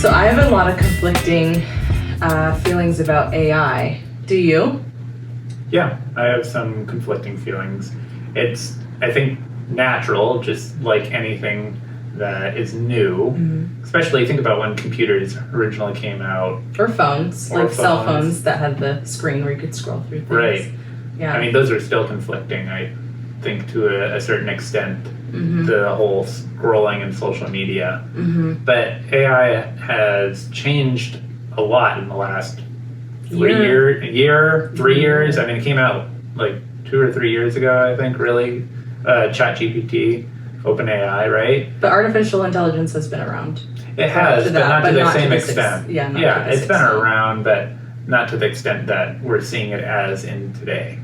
So I have a lot of conflicting feelings about AI. Do you? Yeah, I have some conflicting feelings. It's, I think, natural, just like anything that is new. Especially think about when computers originally came out. Or phones, Or like cell phones. phones that had the screen where you could scroll through things. Right. Yeah. I mean, those are still conflicting, I think, to a certain extent, the whole scrolling and social media. But AI has changed a lot in the last 3 years. I mean, it came out like 2 or 3 years ago, I think, really. ChatGPT, OpenAI, right? But artificial intelligence has been around. It has, but not to the same extent. Yeah, It's been around, but not to the extent that we're seeing it as in today.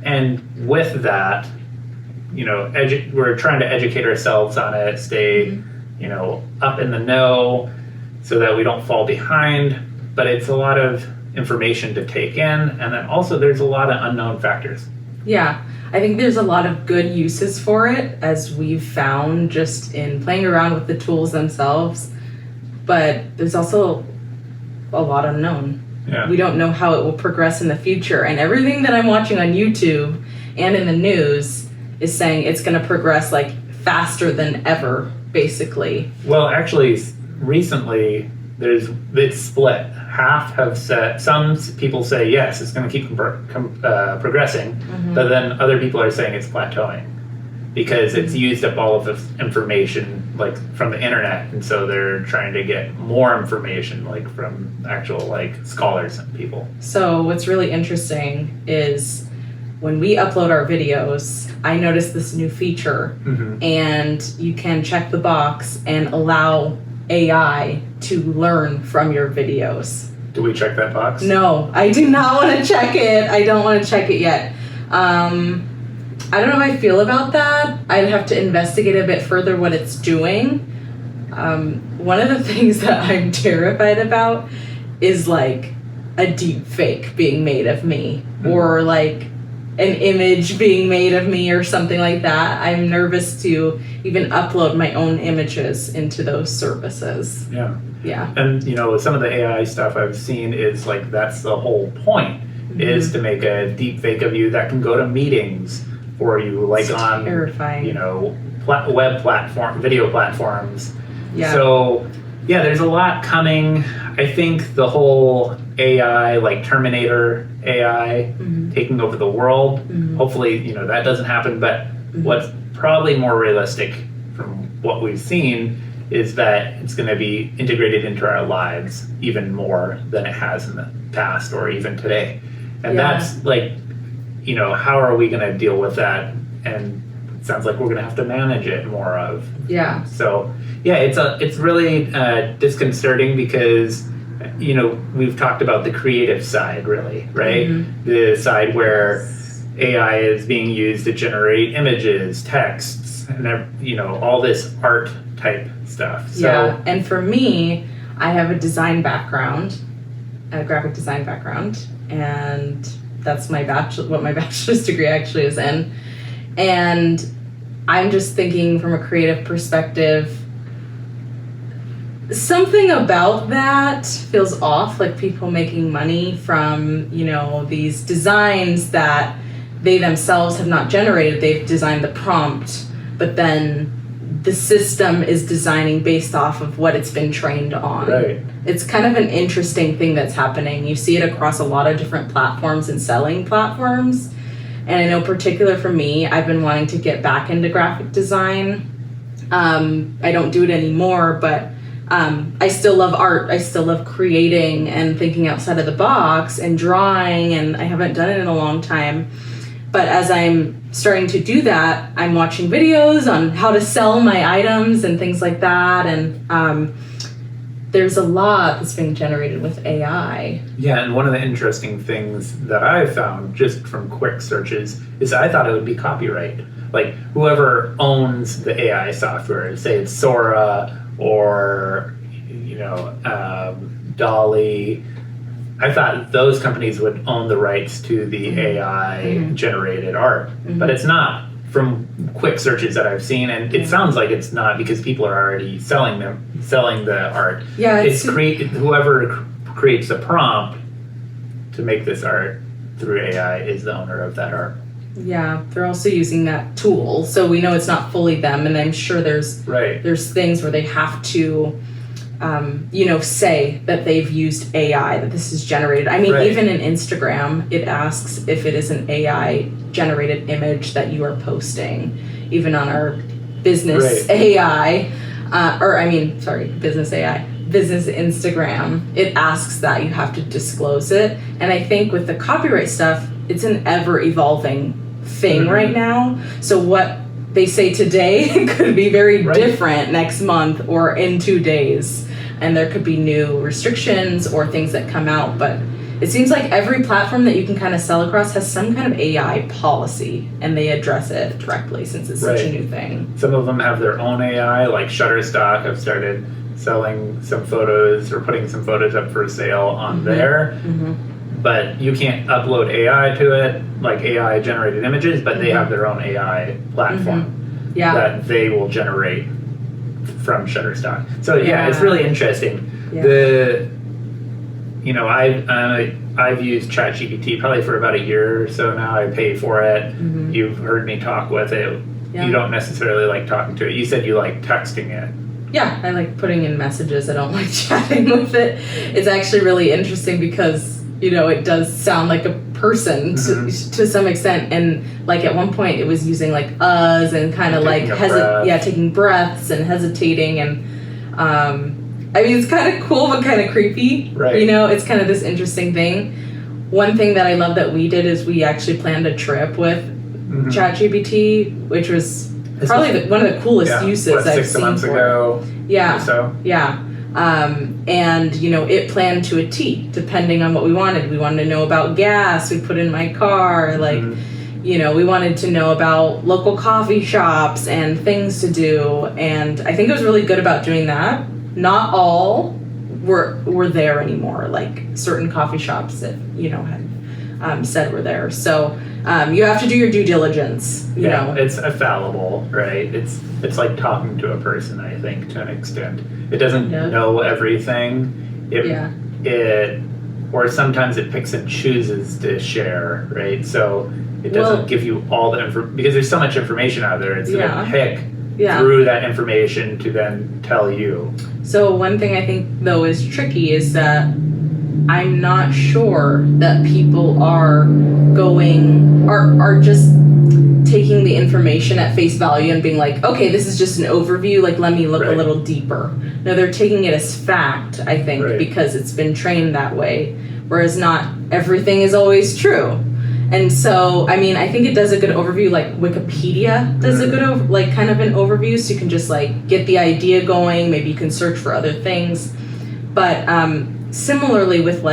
And with that, you know, we're trying to educate ourselves on it, stay, you know, up in the know so that we don't fall behind. But it's a lot of information to take in, and then also there's a lot of unknown factors. Yeah, I think there's a lot of good uses for it, as we've found just in playing around with the tools themselves. But there's also a lot unknown. Yeah. We don't know how it will progress in the future. And everything that I'm watching on YouTube and in the news is saying it's going to progress like faster than ever, basically. Well, actually, recently it's split. Half have said, some people say yes, it's going to keep progressing, but then other people are saying it's plateauing because it's used up all of the information like from the internet, and so they're trying to get more information like from actual like scholars and people. So what's really interesting is when we upload our videos, I noticed this new feature, and you can check the box and allow AI to learn from your videos. Do we check that box? No, I do not want to check it. I don't want to check it yet. I don't know how I feel about that. I'd have to investigate a bit further what it's doing. One of the things that I'm terrified about is like a deep fake being made of me, or like an image being made of me or something like that. I'm nervous to even upload my own images into those services. Yeah. And you know, some of the AI stuff I've seen is like that's the whole point, is to make a deep fake of you that can go to meetings for you, like it's on terrifying. You know, web platform, video platforms. Yeah. So yeah, there's a lot coming. I think the whole AI, like Terminator AI, taking over the world. Hopefully, you know, that doesn't happen. But what's probably more realistic from what we've seen is that it's going to be integrated into our lives even more than it has in the past or even today. And that's like, you know, how are we going to deal with that? And it sounds like we're going to have to manage it more of. Yeah. So yeah, it's really disconcerting because, you know, we've talked about the creative side, really, right? The side where AI is being used to generate images, texts, and, you know, all this art type stuff. So, yeah, and for me, I have a design background, a graphic design background, and that's what my bachelor's degree actually is in. And I'm just thinking from a creative perspective, something about that feels off, like people making money from, you know, these designs that they themselves have not generated. They've designed the prompt, but then the system is designing based off of what it's been trained on. Right. It's kind of an interesting thing that's happening. You see it across a lot of different platforms and selling platforms. And I know particular for me, I've been wanting to get back into graphic design. I don't do it anymore, but I still love art. I still love creating and thinking outside of the box and drawing, and I haven't done it in a long time. But as I'm starting to do that, I'm watching videos on how to sell my items and things like that. And there's a lot that's being generated with AI. Yeah, and one of the interesting things that I've found just from quick searches is I thought it would be copyright. Like whoever owns the AI software, say it's Sora or, you know, Dolly, I thought those companies would own the rights to the AI generated art, but it's not. from quick searches that I've seen, and it sounds like it's not because people are already selling the art. Yeah, whoever creates the prompt to make this art through AI is the owner of that art. Yeah, they're also using that tool, so we know it's not fully them, and I'm sure there's things where they have to say that they've used AI, that this is generated. I mean, even in Instagram, it asks if it is an AI generated image that you are posting. Even on our business AI, business Instagram, it asks that you have to disclose it. And I think with the copyright stuff, it's an ever evolving thing right now. So what they say today could be very different next month or in 2 days. And there could be new restrictions or things that come out. But it seems like every platform that you can kind of sell across has some kind of AI policy, and they address it directly since it's such a new thing. Some of them have their own AI, like Shutterstock have started selling some photos or putting some photos up for sale on there. But you can't upload AI to it, like AI generated images, but they have their own AI platform that they will generate from Shutterstock. So it's really interesting. I've used ChatGPT probably for about a year or so now. I pay for it. You've heard me talk with it. You don't necessarily like talking to it. You said you like texting it. Yeah, I like putting in messages. I don't like chatting with it. It's actually really interesting because, it does sound like a person to some extent. And like at one point it was using like uhs and kind of like taking breaths and hesitating. And it's kind of cool but kind of creepy. It's kind of this interesting thing. One thing that I love that we did is we actually planned a trip with ChatGPT, which was probably one of the coolest uses I've seen 6 months ago. And it planned to a T depending on what we wanted. We wanted to know about gas. We put in my car, we wanted to know about local coffee shops and things to do. And I think it was really good about doing that. Not all were there anymore. Like certain coffee shops that had said were there. So you have to do your due diligence. You know, it's fallible, right? It's like talking to a person. I think to an extent, it doesn't know everything. Or sometimes it picks and chooses to share, right? So it doesn't give you all the information because there's so much information out there. It's going to pick through that information to then tell you. So one thing I think though is tricky is that I'm not sure that people are just taking the information at face value and being like, okay, this is just an overview, like let me look a little deeper. No, they're taking it as fact, I think, because it's been trained that way, whereas not everything is always true. And so, I think it does a good overview, like Wikipedia does a good, kind of an overview, so you can just get the idea going, maybe you can search for other things. But similarly with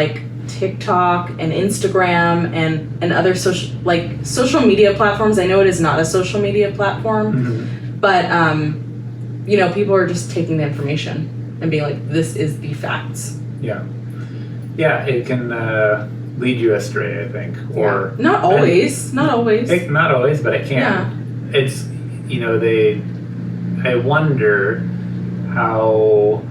TikTok and Instagram and other social media platforms, I know it is not a social media platform, but people are just taking the information and being like, this is the facts. It can lead you astray, I think. Or not always. Not always, but it can. It's I wonder how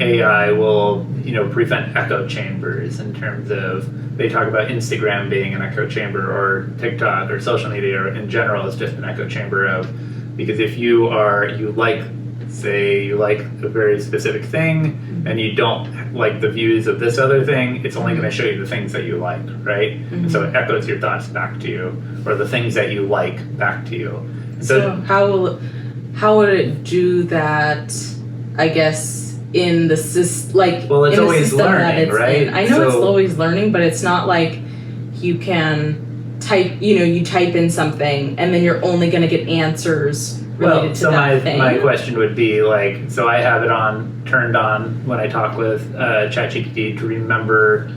AI will prevent echo chambers in terms of, they talk about Instagram being an echo chamber, or TikTok or social media in general is just an echo chamber of, because if you like a very specific thing and you don't like the views of this other thing, it's only going to show you the things that you like, right? And so it echoes your thoughts back to you, or the things that you like back to you. So how would it do that, I guess, in the system, it's always learning, right? I know it's always learning, but it's not like you can type, you type in something and then you're only going to get answers related to that thing. My question would be so I have it turned on when I talk with ChatGPT to remember,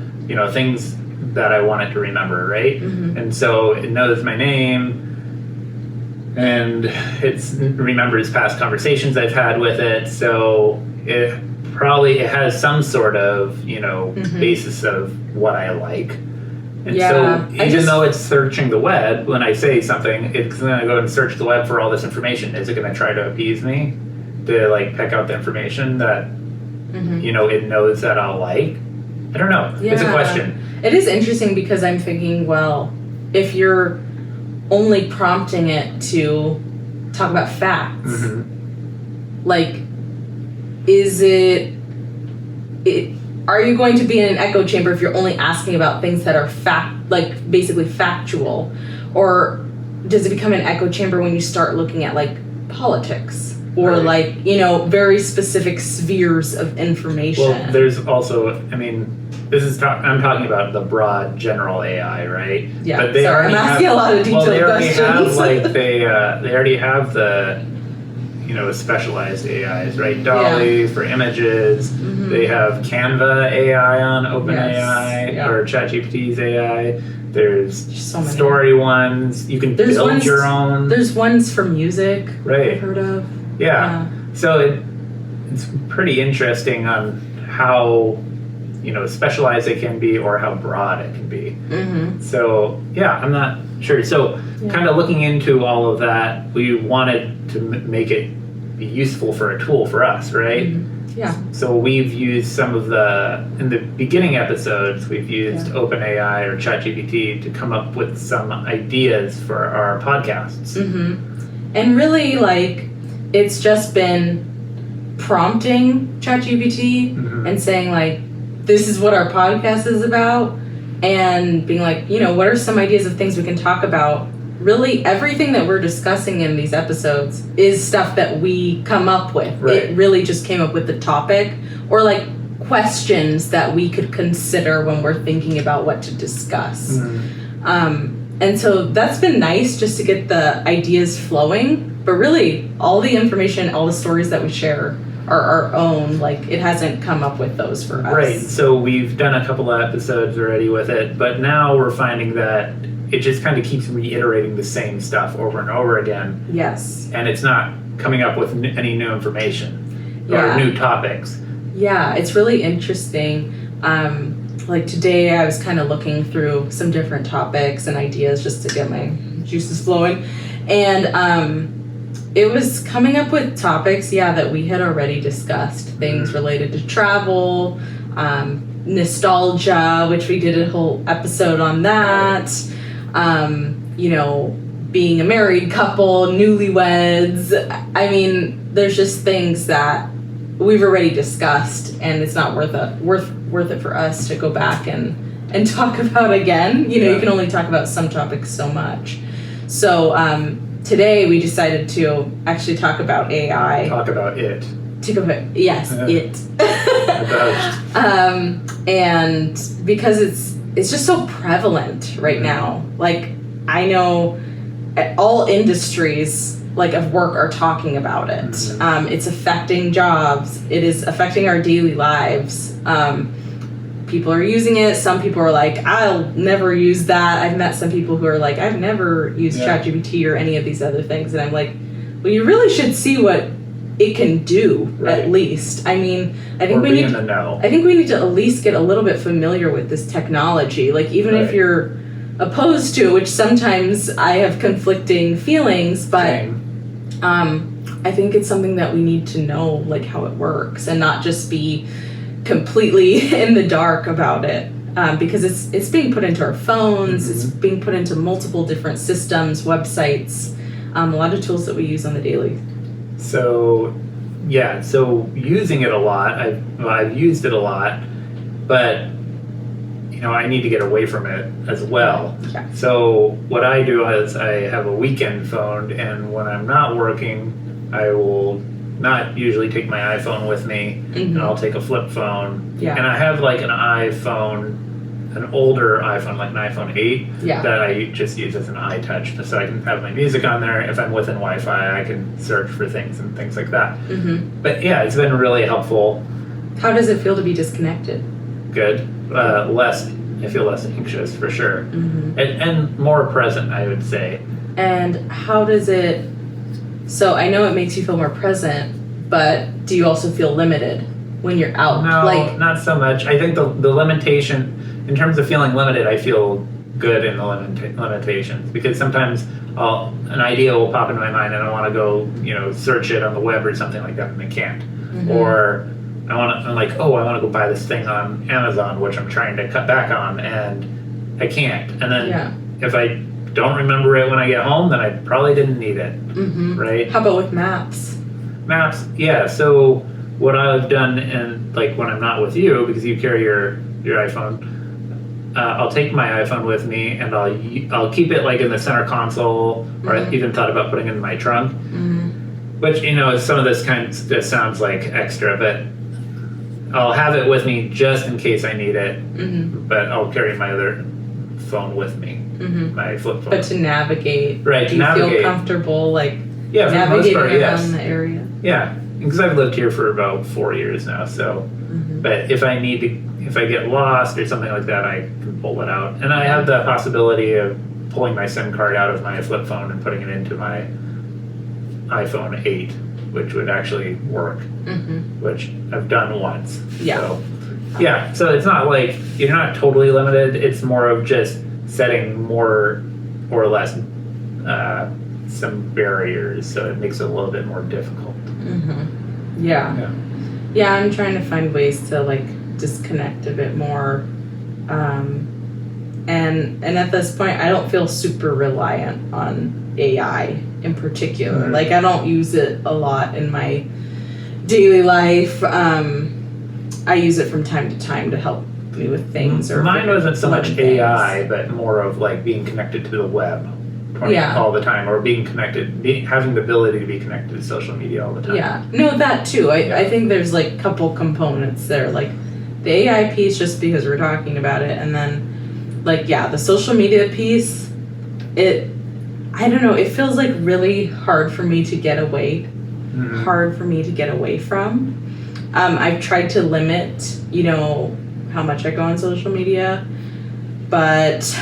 things that I want it to remember, right? And so it knows my name, and it remembers past conversations I've had with it. So it has some sort of basis of what I like, And Yeah, so even though it's searching the web, when I say something, it's going to go and search the web for all this information. Is it going to try to appease me to like pick out the information that it knows that I'll like? I don't know. Yeah. It's a question. It is interesting because I'm thinking, well, if you're only prompting it to talk about facts, like, is it are you going to be in an echo chamber if you're only asking about things that are basically factual? Or does it become an echo chamber when you start looking at like politics or like, very specific spheres of information? Well, there's also, I'm talking about the broad general AI, right? Yeah, but I'm asking a lot of detailed questions. They already have the, specialized AIs, right? DALL-E for images. They have Canva AI on OpenAI or ChatGPT's AI. There's so many story ones. You can build your own. There's ones for music. Right. I've heard of. Yeah. So it's pretty interesting on how specialized it can be or how broad it can be. So yeah, I'm not sure. So kind of looking into all of that, we wanted to make it be useful for a tool for us, right? Yeah. So we've used in the beginning episodes, we've used OpenAI or ChatGPT to come up with some ideas for our podcasts. And really, like, it's just been prompting ChatGPT and saying, like, this is what our podcast is about, and being like, what are some ideas of things we can talk about? Really, everything that we're discussing in these episodes is stuff that we come up with. Right. It really just came up with the topic or like questions that we could consider when we're thinking about what to discuss. And so that's been nice just to get the ideas flowing. But really, all the information, all the stories that we share are our own. Like, it hasn't come up with those for us. Right. So we've done a couple of episodes already with it, but now we're finding that it just kind of keeps reiterating the same stuff over and over again. Yes. And it's not coming up with any new information or new topics. Yeah, it's really interesting. Like today I was kind of looking through some different topics and ideas just to get my juices flowing. And it was coming up with topics, that we had already discussed. Things related to travel, nostalgia, which we did a whole episode on that. Being a married couple, newlyweds. I mean, there's just things that we've already discussed, and it's not worth it for us to go back and talk about again. You can only talk about some topics so much. So today we decided to actually talk about AI. Talk about it. It. And because it's just so prevalent right now. Like, I know all industries of work are talking about it. It's affecting jobs. It is affecting our daily lives. People are using it. Some people are like, I'll never use that. I've met some people who are like, I've never used ChatGPT or any of these other things. And I'm like, well, you really should see what it can do, at least. I mean, I think we need to at least get a little bit familiar with this technology. Like, even if you're opposed to it, which sometimes I have conflicting feelings, but I think it's something that we need to know, like, how it works and not just be completely in the dark about it. Because it's being put into our phones, it's being put into multiple different systems, websites, a lot of tools that we use on the daily. So using it a lot, I've used it a lot, but I need to get away from it as well. Yeah. So what I do is I have a weekend phone, and when I'm not working, I will not usually take my iPhone with me, and I'll take a flip phone. Yeah. And I have like an older iPhone, like an iPhone 8, that I just use as an iTouch, so I can have my music on there. If I'm within Wi-Fi, I can search for things and things like that. But yeah, it's been really helpful. How does it feel to be disconnected? Good. I feel less anxious for sure, and more present, I would say. And how does it? So I know it makes you feel more present, but do you also feel limited when you're out? No, not so much. I think the limitation, in terms of feeling limited, I feel good in the limitations, because sometimes an idea will pop into my mind and I want to go, search it on the web or something like that, and I can't. Or I'm like, I want to go buy this thing on Amazon, which I'm trying to cut back on, and I can't. And then if I don't remember it when I get home, then I probably didn't need it, right? How about with maps? Maps, yeah. So what I've done, and like when I'm not with you, because you carry your iPhone, I'll take my iPhone with me, and I'll keep it like in the center console, or I even thought about putting it in my trunk. Which, some of this kind of just sounds like extra, but I'll have it with me just in case I need it. But I'll carry my other phone with me, my flip phone. But to navigate, right? Do you feel comfortable, navigating around the area? Yeah, because I've lived here for about 4 years now. So, but if I get lost or something like that, I can pull it out, and I have the possibility of pulling my SIM card out of my flip phone and putting it into my iPhone 8, which would actually work, which I've done once. So it's not like you're not totally limited. It's more of just setting more or less some barriers, so it makes it a little bit more difficult. Yeah, I'm trying to find ways to disconnect a bit more, and at this point I don't feel super reliant on AI in particular. I don't use it a lot in my daily life. I use it from time to time to help me with things. Or mine wasn't so much AI, but more of being connected to the web all the time, or being connected, having the ability to be connected to social media all the time. Yeah, no, that too. I think there's a couple components there, the AI piece, just because we're talking about it, and then the social media piece. I don't know, it feels really hard for me to get away from. I've tried to limit, how much I go on social media, but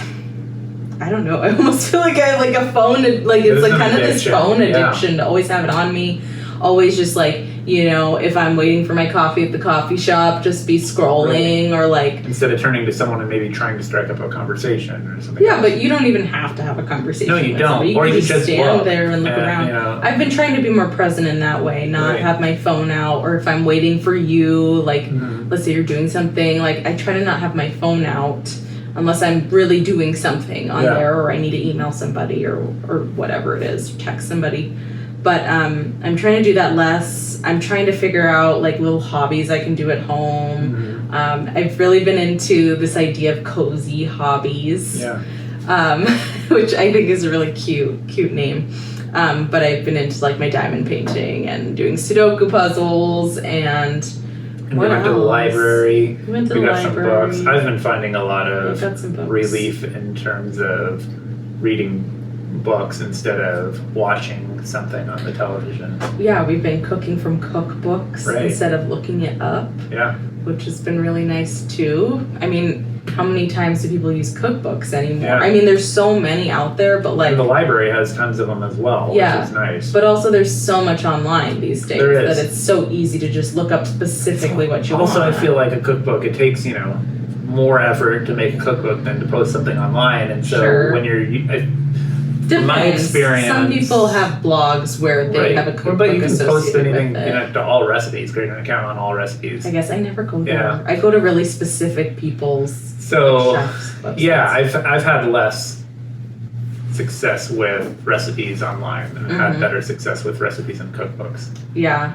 I don't know. I almost feel like I have a phone, it's kind of this phone addiction to always have it on me, always just if I'm waiting for my coffee at the coffee shop, just be scrolling, or instead of turning to someone and maybe trying to strike up a conversation or something. Yeah, but you don't even have to have a conversation. No, you don't. You can just stand there and look around. I've been trying to be more present in that way, not have my phone out, or if I'm waiting for you, let's say you're doing something, I try to not have my phone out unless I'm really doing something on there, or I need to email somebody or whatever it is, text somebody. But I'm trying to do that less. I'm trying to figure out little hobbies I can do at home. I've really been into this idea of cozy hobbies, which I think is a really cute name. But I've been into my diamond painting and doing Sudoku puzzles, and we went to the library. We got some books. I've been finding a lot of relief in terms of reading books instead of watching something on the television. Yeah, we've been cooking from cookbooks instead of looking it up. Yeah. Which has been really nice too. I mean, how many times do people use cookbooks anymore? Yeah. I mean, there's so many out there, but and the library has tons of them as well, which is nice. But also there's so much online these days that it's so easy to just look up specifically what you want. Also, I feel like a cookbook, it takes, more effort to make a cookbook than to post something online. And so when you're... Depends. My experience. Some people have blogs where they have a cookbook but you can post anything with it. To all recipes. Create an account on all recipes. I guess I never go there. I go to really specific people's chefs' websites. I've had less success with recipes online and had better success with recipes and cookbooks. Yeah,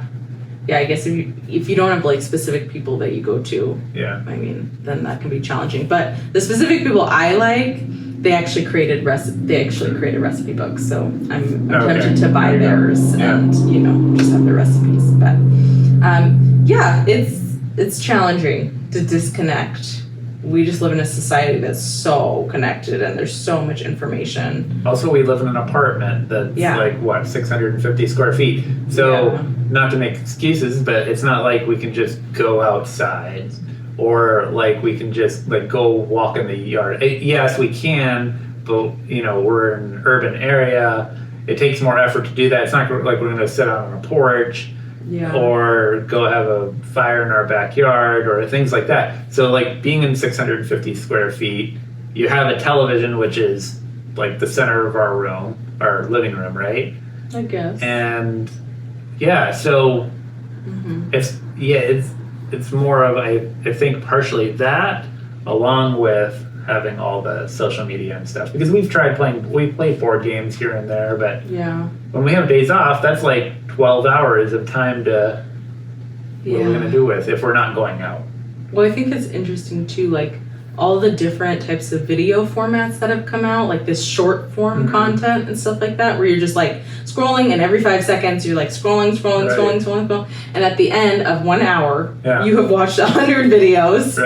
I guess if you don't have specific people that you go to, I mean, then that can be challenging. But the specific people I like, they actually created recipe books, so I'm tempted to buy theirs and just have the recipes. But it's challenging to disconnect. We just live in a society that's so connected, and there's so much information. Also, we live in an apartment that's 650 square feet. So not to make excuses, but it's not like we can just go outside. Or we can just go walk in the yard. Yes, we can, but we're in an urban area. It takes more effort to do that. It's not like we're going to sit out on a porch, or go have a fire in our backyard, or things like that. So being in 650 square feet, you have a television, which is like the center of our living room, right? I guess. And yeah, so it's more of I think partially that, along with having all the social media and stuff, because we play board games here and there, but when we have days off, that's like 12 hours of time to what are we going to do with if we're not going out. Well, I think it's interesting too, like all the different types of video formats that have come out, like this short form content and stuff like that, where you're just like scrolling, and every 5 seconds you're like scrolling, and at the end of 1 hour, you have watched 100 videos,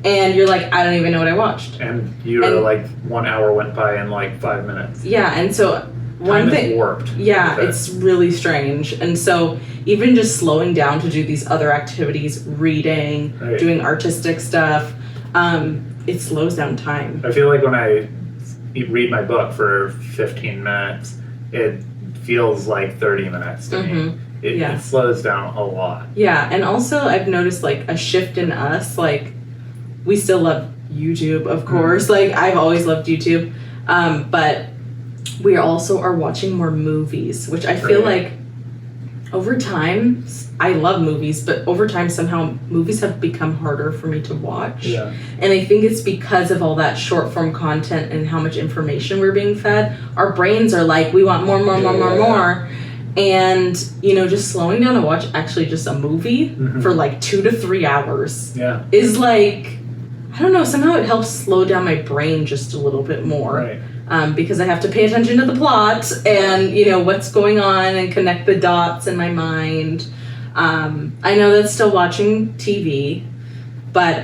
and you're like, I don't even know what I watched. And you're like 1 hour went by in like 5 minutes. Yeah, and so one thing is warped. Yeah, it's really strange. And so even just slowing down to do these other activities, reading, doing artistic stuff, it slows down time. I feel like when I read my book for 15 minutes, it feels like 30 minutes to me. It slows down a lot. Yeah, and also I've noticed like a shift in us. Like, we still love YouTube, of course. Like, I've always loved YouTube. But we also are watching more movies, which I feel like over time, I love movies, but over time somehow movies have become harder for me to watch. Yeah. And I think it's because of all that short form content and how much information we're being fed. Our brains are like, we want more. And, you know, just slowing down to watch actually just a movie for like 2 to 3 hours is like, I don't know, somehow it helps slow down my brain just a little bit more. Because I have to pay attention to the plot and, you know, what's going on and connect the dots in my mind. I know that's still watching TV, but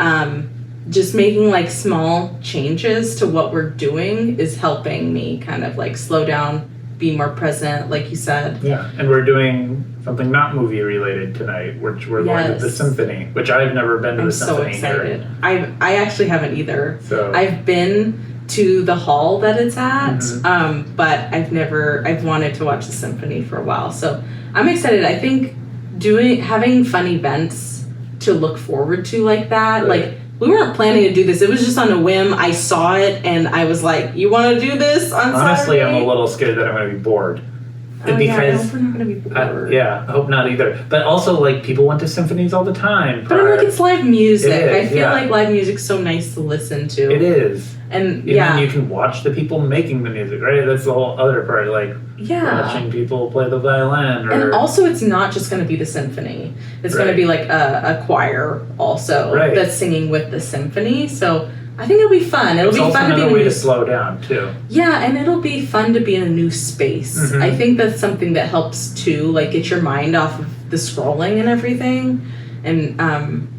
just making like small changes to what we're doing is helping me kind of like slow down, be more present, like you said. Yeah, and we're doing something not movie related tonight, which we're going to the symphony, which I've never been to the symphony. I'm so excited. Here. I actually haven't either. So I've been to the hall that it's at, but I've wanted to watch the symphony for a while. So I'm excited. I think having fun events to look forward to like that, like we weren't planning to do this. It was just on a whim. I saw it and I was like, you want to do this on Honestly, Saturday? I'm a little scared that I'm going to be bored. Because I hope we're not going to be bored. I hope not either. But also, like, people went to symphonies all the time. But I'm like, it's live music. I feel like live music's so nice to listen to. It is. And then you can watch the people making the music, right? That's the whole other part, like watching people play the violin. And also, it's not just going to be the symphony. It's going to be like a choir also that's singing with the symphony. So I think it'll be fun. It'll be fun to be another way to slow down too. Yeah, and it'll be fun to be in a new space. I think that's something that helps too, like get your mind off of the scrolling and everything. And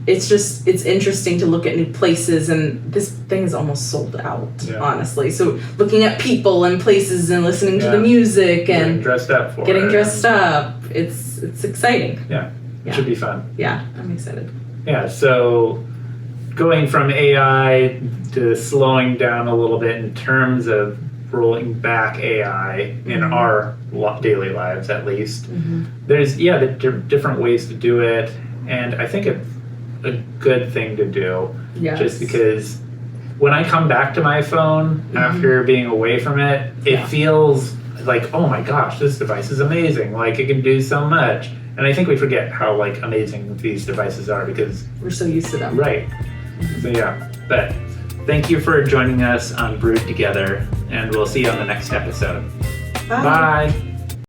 it's interesting to look at new places, and this thing is almost sold out, honestly. So looking at people and places and listening to the music and getting dressed up, it's exciting. Yeah, it should be fun. Yeah, I'm excited. Yeah, so going from AI to slowing down a little bit in terms of rolling back AI in our daily lives, at least. There's different ways to do it, and I think it's a good thing to do. Just because when I come back to my phone after being away from it, it feels like, oh my gosh, this device is amazing. Like, it can do so much. And I think we forget how like amazing these devices are because we're so used to them. Right. So but thank you for joining us on Brewed Together, and we'll see you on the next episode. Bye. Bye.